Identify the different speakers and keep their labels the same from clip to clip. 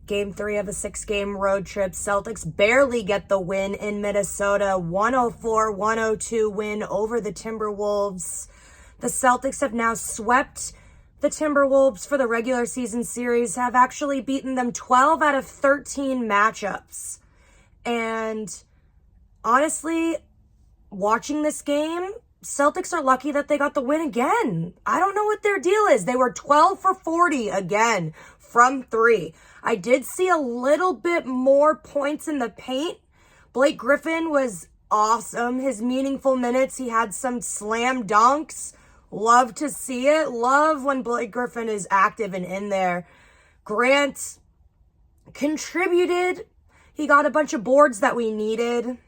Speaker 1: Game 3 of a 6-game road trip. Celtics barely get the win in Minnesota. 104-102 win over the Timberwolves. The Celtics have now swept the Timberwolves for the regular season series, have actually beaten them 12 out of 13 matchups. And honestly, watching this game, Celtics are lucky that they got the win again. I don't know what their deal is. They were 12 for 40 again from 3. I did see a little bit more points in the paint. Blake Griffin was awesome. His meaningful minutes, he had some slam dunks. Love to see it. Love when Blake Griffin is active and in there. Grant contributed. He got a bunch of boards that we needed.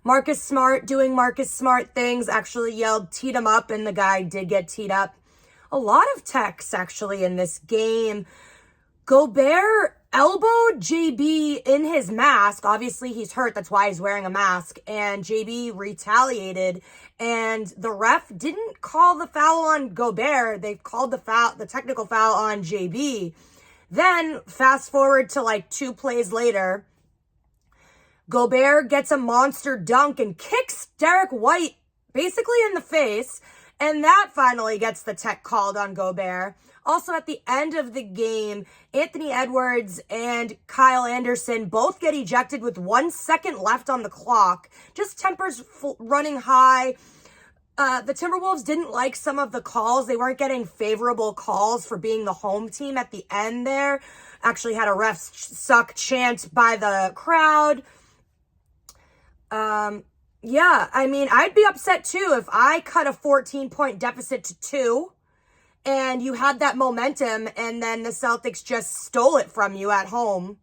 Speaker 1: Marcus Smart doing Marcus Smart things, actually yelled, "Teed him up," and the guy did get teed up. A lot of techs actually in this game. Gobert elbowed JB in his mask. Obviously, he's hurt. That's why he's wearing a mask. And JB retaliated. And the ref didn't call the foul on Gobert. They called the technical foul on JB. Then, fast forward to like 2 plays later, Gobert gets a monster dunk and kicks Derek White basically in the face. And that finally gets the tech called on Gobert. Also, at the end of the game, Anthony Edwards and Kyle Anderson both get ejected with 1 second left on the clock. Just tempers running high. The Timberwolves didn't like some of the calls. They weren't getting favorable calls for being the home team at the end there. Actually had a ref suck chant by the crowd. Yeah, I mean, I'd be upset too if I cut a 14-point deficit to 2 and you had that momentum and then the Celtics just stole it from you at home.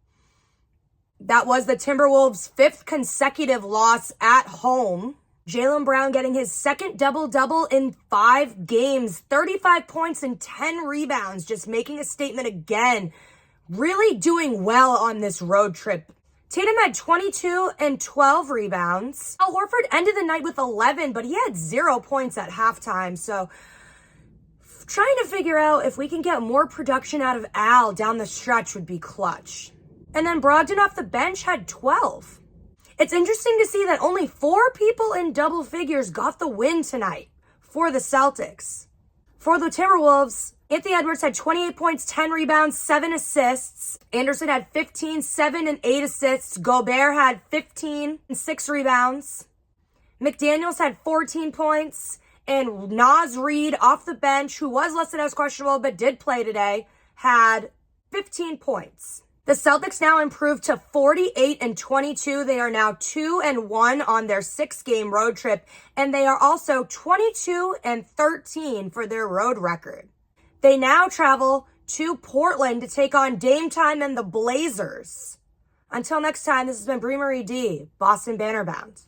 Speaker 1: That was the Timberwolves' 5th consecutive loss at home. Jaylen Brown getting his second double-double in 5 games, 35 points and 10 rebounds, just making a statement again. Really doing well on this road trip. Tatum had 22 and 12 rebounds. Al Horford ended the night with 11, but he had 0 points at halftime. So trying to figure out if we can get more production out of Al down the stretch would be clutch. And then Brogdon off the bench had 12. It's interesting to see that only 4 people in double figures got the win tonight for the Celtics. For the Timberwolves, Anthony Edwards had 28 points, 10 rebounds, 7 assists. Anderson had 15, 7, and 8 assists. Gobert had 15 and 6 rebounds. McDaniels had 14 points. And Naz Reid off the bench, who was listed as questionable but did play today, had 15 points. The Celtics now improved to 48 and 22. They are now 2-1 on their 6-game road trip. And they are also 22 and 13 for their road record. They now travel to Portland to take on Dame Time and the Blazers. Until next time, this has been Brie Marie D, Boston Bannerbound.